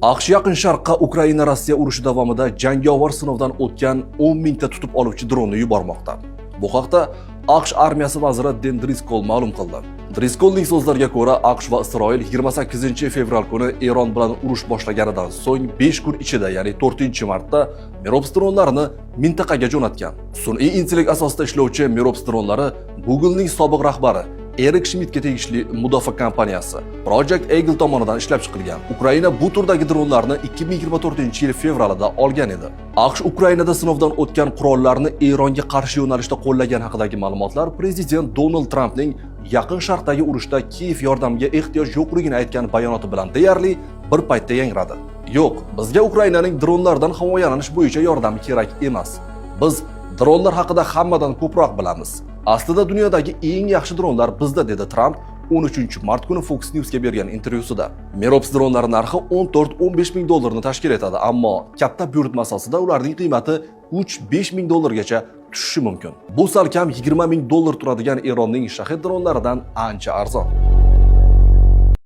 AQSh Yaqin Sharqqa Ukraina-Rossiya urushi davomida jangovar sinovdan o'tgan 10 mingta tutib oluvchi dronni yubormoqda. Bu haqda AQSh armiyasi vaziri Den Driskol ma'lum qildi. Driskolning so'zlariga ko'ra, AQSh va Isroil 28-fevral kuni Eron bilan urush boshlaganidan so'ng 5 kun ichida, ya'ni 4-martda Merops dronlarini mintaqaga jo'natgan. Sun'iy intellekt asosida ishlovchi Merops dronlari Google'ning sobiq rahbari Erik Schmidtga tegishli mudofaa kompaniyasi Project Eagle tomonidan ishlab chiqilgan. Ukraina bu turdagi dronlarni 2024-yil fevralida olgan edi. AQSh Ukrainada sinovdan o'tgan qurollarni Eronga qarshi yo'nalishda qo'llagan haqidagi ma'lumotlar prezident Donald Trampning Yaqin Sharqdagi urushda Kiyev yordamiga ehtiyoj yo'qligini aytgan bayonoti bilan deyarli bir paytda yangradi. Yo'q, bizga Ukrainaning dronlardan himoyalanish bo'yicha yordami kerak emas. Biz dronlar haqida hammadan ko'proq bilamiz. Aslida dunyodagi eng yaxshi dronlar bizda, dedi Tramp 13-mart kuni Fox News'ga bergan intervyusida. Merops dronlari narxi 14-15 ming dollarni tashkil etadi, ammo katta buyurtma asosida ularning qiymati 3-5 ming dollargacha tushishi mumkin. Bu salkam 20 ming dollar turadigan Eronning Shahed dronlaridan ancha arzon.